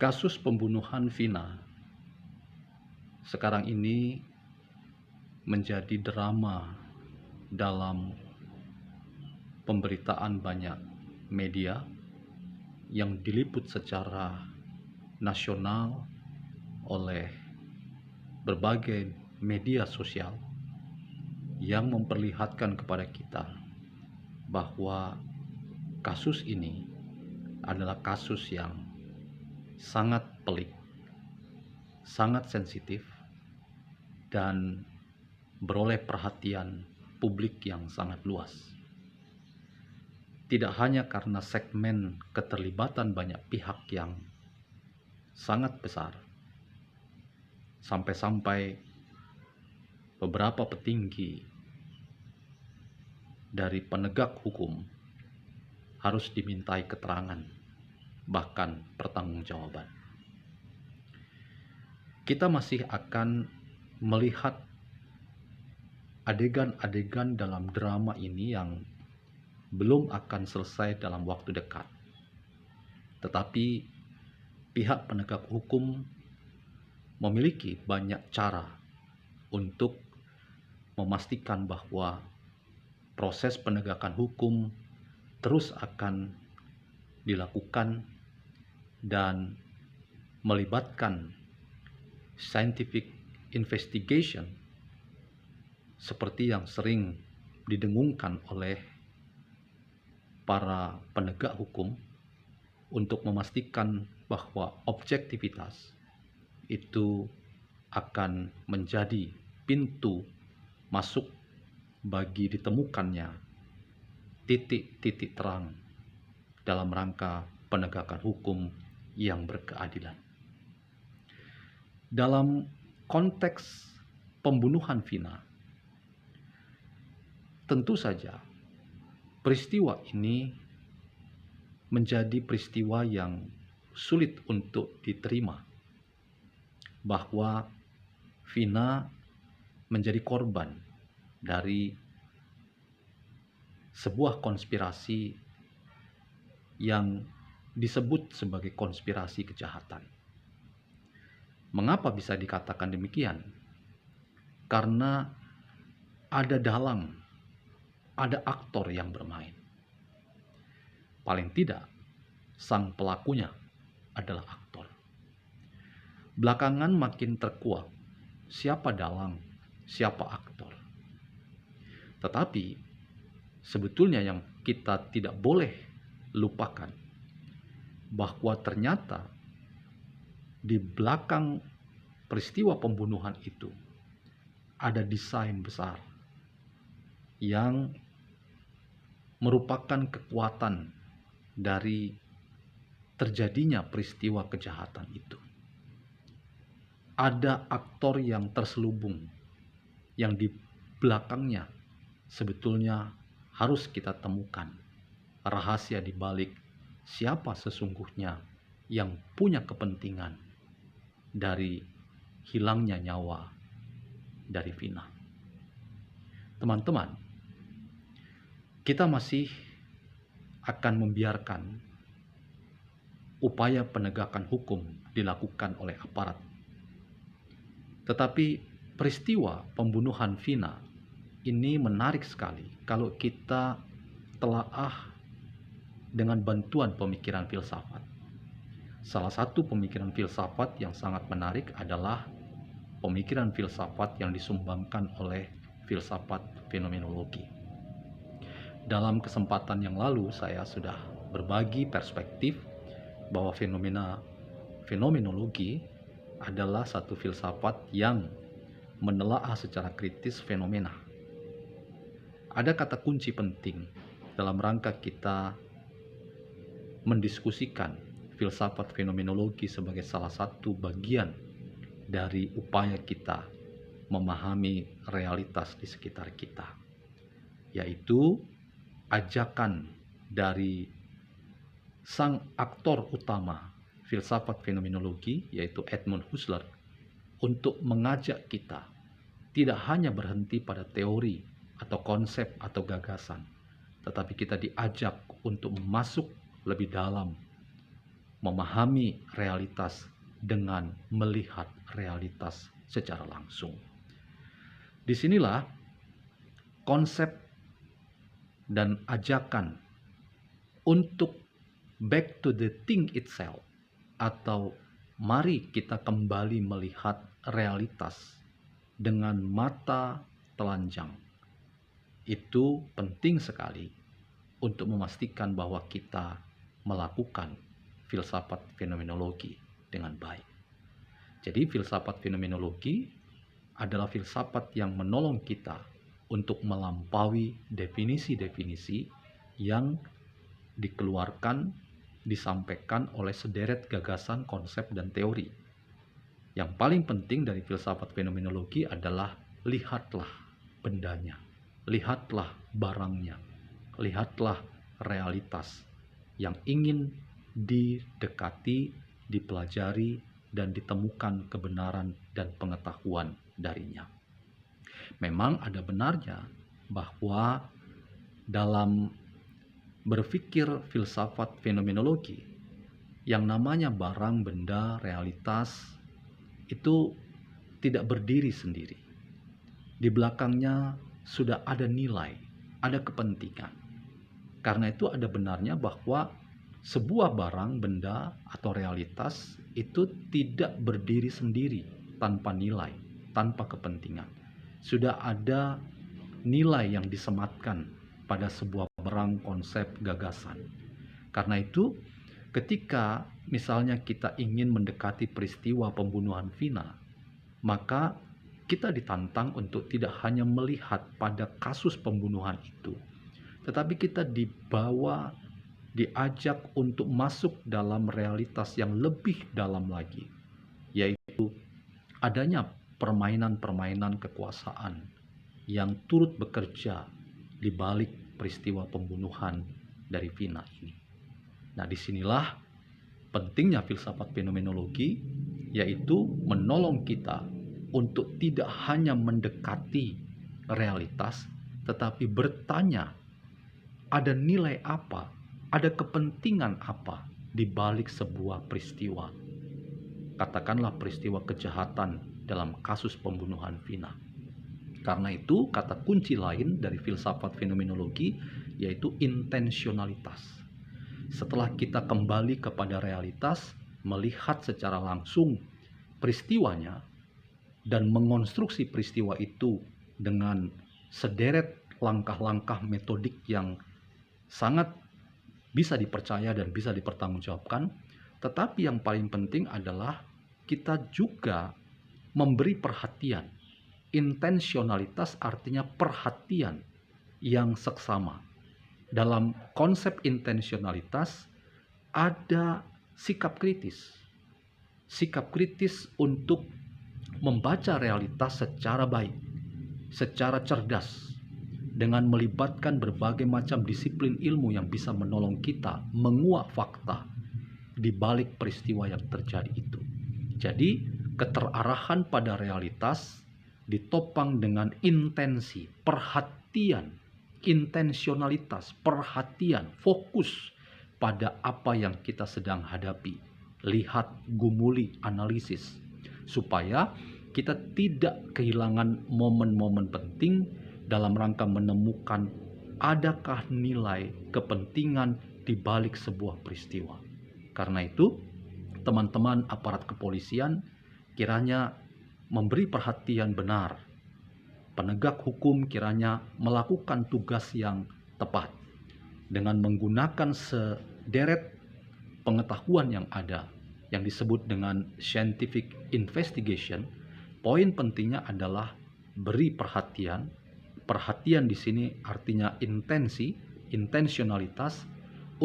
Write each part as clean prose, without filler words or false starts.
Kasus pembunuhan Vina sekarang ini menjadi drama dalam pemberitaan banyak media yang diliput secara nasional oleh berbagai media sosial yang memperlihatkan kepada kita bahwa kasus ini adalah kasus yang sangat pelik, sangat sensitif, dan beroleh perhatian publik yang sangat luas. Tidak hanya karena segmen keterlibatan banyak pihak yang sangat besar, sampai-sampai beberapa petinggi dari penegak hukum harus dimintai keterangan, bahkan pertanggungjawaban. Kita masih akan melihat adegan-adegan dalam drama ini yang belum akan selesai dalam waktu dekat. Tetapi pihak penegak hukum memiliki banyak cara untuk memastikan bahwa proses penegakan hukum terus akan dilakukan dan melibatkan scientific investigation seperti yang sering didengungkan oleh para penegak hukum untuk memastikan bahwa objektivitas itu akan menjadi pintu masuk bagi ditemukannya titik-titik terang dalam rangka penegakan hukum yang berkeadilan. Dalam konteks pembunuhan Vina, tentu saja peristiwa ini menjadi peristiwa yang sulit untuk diterima, bahwa Vina menjadi korban dari sebuah konspirasi yang disebut sebagai konspirasi kejahatan. Mengapa bisa dikatakan demikian? Karena ada dalang, ada aktor yang bermain. Paling tidak, sang pelakunya adalah aktor. Belakangan makin terkuak siapa dalang, siapa aktor. Tetapi sebetulnya yang kita tidak boleh lupakan bahwa ternyata di belakang peristiwa pembunuhan itu ada desain besar yang merupakan kekuatan dari terjadinya peristiwa kejahatan itu. Ada aktor yang terselubung yang di belakangnya sebetulnya harus kita temukan rahasia di balik siapa sesungguhnya yang punya kepentingan dari hilangnya nyawa dari Vina. Teman-teman, kita masih akan membiarkan upaya penegakan hukum dilakukan oleh aparat. Tetapi peristiwa pembunuhan Vina ini menarik sekali kalau kita telaah dengan bantuan pemikiran filsafat. Salah satu pemikiran filsafat yang sangat menarik adalah pemikiran filsafat yang disumbangkan oleh filsafat fenomenologi. Dalam kesempatan yang lalu saya sudah berbagi perspektif bahwa fenomenologi adalah satu filsafat yang menelaah secara kritis fenomena. Ada kata kunci penting dalam rangka kita mendiskusikan filsafat fenomenologi sebagai salah satu bagian dari upaya kita memahami realitas di sekitar kita, yaitu ajakan dari sang aktor utama filsafat fenomenologi, yaitu Edmund Husserl, untuk mengajak kita tidak hanya berhenti pada teori atau konsep atau gagasan, tetapi kita diajak untuk masuk lebih dalam memahami realitas dengan melihat realitas secara langsung. Disinilah konsep dan ajakan untuk back to the thing itself, atau mari kita kembali melihat realitas dengan mata telanjang. Itu penting sekali untuk memastikan bahwa kita melakukan filsafat fenomenologi dengan baik. Jadi filsafat fenomenologi adalah filsafat yang menolong kita untuk melampaui definisi-definisi yang dikeluarkan, disampaikan oleh sederet gagasan, konsep, dan teori. Yang paling penting dari filsafat fenomenologi adalah lihatlah bendanya, lihatlah barangnya, lihatlah realitas yang ingin didekati, dipelajari, dan ditemukan kebenaran dan pengetahuan darinya. Memang ada benarnya bahwa dalam berpikir filsafat fenomenologi, yang namanya barang, benda, realitas itu tidak berdiri sendiri. Di belakangnya sudah ada nilai, ada kepentingan. Karena itu ada benarnya bahwa sebuah barang, benda, atau realitas itu tidak berdiri sendiri tanpa nilai, tanpa kepentingan. Sudah ada nilai yang disematkan pada sebuah barang, konsep, gagasan. Karena itu, ketika misalnya kita ingin mendekati peristiwa pembunuhan Vina, maka kita ditantang untuk tidak hanya melihat pada kasus pembunuhan itu, tetapi kita diajak untuk masuk dalam realitas yang lebih dalam lagi, yaitu adanya permainan-permainan kekuasaan yang turut bekerja di balik peristiwa pembunuhan dari Vina ini. Nah, disinilah pentingnya filsafat fenomenologi, yaitu menolong kita untuk tidak hanya mendekati realitas, tetapi bertanya, ada nilai apa, ada kepentingan apa di balik sebuah peristiwa. Katakanlah peristiwa kejahatan dalam kasus pembunuhan Vina. Karena itu, kata kunci lain dari filsafat fenomenologi yaitu intensionalitas. Setelah kita kembali kepada realitas, melihat secara langsung peristiwanya, dan mengonstruksi peristiwa itu dengan sederet langkah-langkah metodik yang sangat bisa dipercaya dan bisa dipertanggungjawabkan. Tetapi yang paling penting adalah kita juga memberi perhatian. Intensionalitas artinya perhatian yang seksama. Dalam konsep intensionalitas ada sikap kritis. Sikap kritis untuk membaca realitas secara baik, secara cerdas, dengan melibatkan berbagai macam disiplin ilmu yang bisa menolong kita menguak fakta di balik peristiwa yang terjadi itu. Jadi, keterarahan pada realitas ditopang dengan intensi, perhatian, intensionalitas, perhatian, fokus pada apa yang kita sedang hadapi. Lihat, gumuli, analisis, supaya kita tidak kehilangan momen-momen penting dalam rangka menemukan adakah nilai kepentingan di balik sebuah peristiwa. Karena itu, teman-teman aparat kepolisian kiranya memberi perhatian benar. Penegak hukum kiranya melakukan tugas yang tepat dengan menggunakan sederet pengetahuan yang ada yang disebut dengan scientific investigation. Poin pentingnya adalah beri perhatian. Perhatian di sini artinya intensi, intensionalitas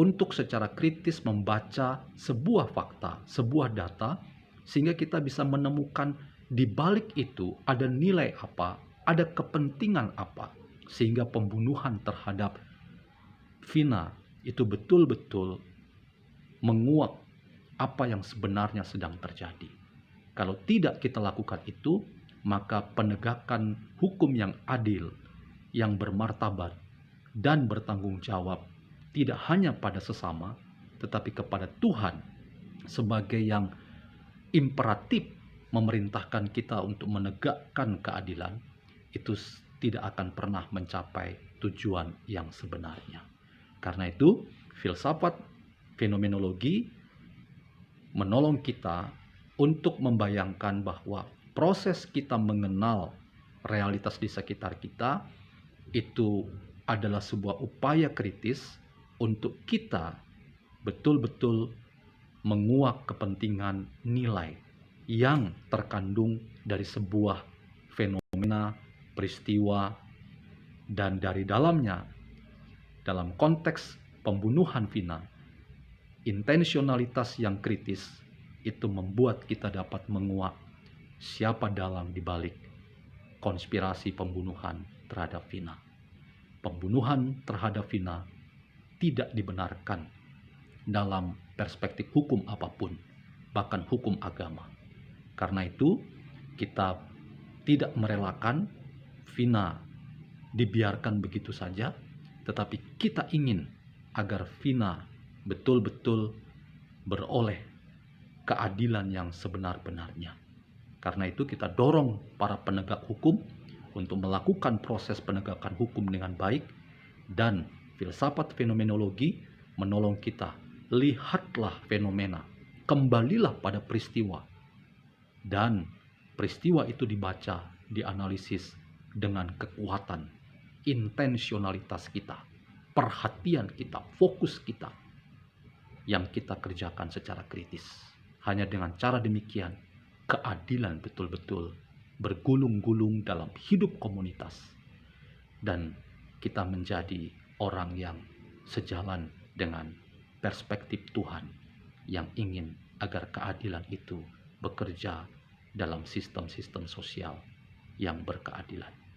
untuk secara kritis membaca sebuah fakta, sebuah data, sehingga kita bisa menemukan di balik itu ada nilai apa, ada kepentingan apa, sehingga pembunuhan terhadap Vina itu betul-betul menguak apa yang sebenarnya sedang terjadi. Kalau tidak kita lakukan itu, maka penegakan hukum yang adil, yang bermartabat, dan bertanggung jawab tidak hanya pada sesama, tetapi kepada Tuhan sebagai yang imperatif memerintahkan kita untuk menegakkan keadilan, itu tidak akan pernah mencapai tujuan yang sebenarnya. Karena itu, filsafat fenomenologi menolong kita untuk membayangkan bahwa proses kita mengenal realitas di sekitar kita itu adalah sebuah upaya kritis untuk kita betul-betul menguak kepentingan nilai yang terkandung dari sebuah fenomena, peristiwa, dan dari dalamnya, dalam konteks pembunuhan Vina, intensionalitas yang kritis itu membuat kita dapat menguak siapa dalang dibalik konspirasi pembunuhan terhadap Vina. Pembunuhan terhadap Vina tidak dibenarkan dalam perspektif hukum apapun, bahkan hukum agama. Karena itu, kita tidak merelakan Vina dibiarkan begitu saja, tetapi kita ingin agar Vina betul-betul beroleh keadilan yang sebenar-benarnya. Karena itu kita dorong para penegak hukum untuk melakukan proses penegakan hukum dengan baik, dan filsafat fenomenologi menolong kita. Lihatlah fenomena, kembalilah pada peristiwa, dan peristiwa itu dibaca, dianalisis dengan kekuatan intensionalitas kita, perhatian kita, fokus kita yang kita kerjakan secara kritis. Hanya dengan cara demikian, keadilan betul-betul bergulung-gulung dalam hidup komunitas, dan kita menjadi orang yang sejalan dengan perspektif Tuhan yang ingin agar keadilan itu bekerja dalam sistem-sistem sosial yang berkeadilan.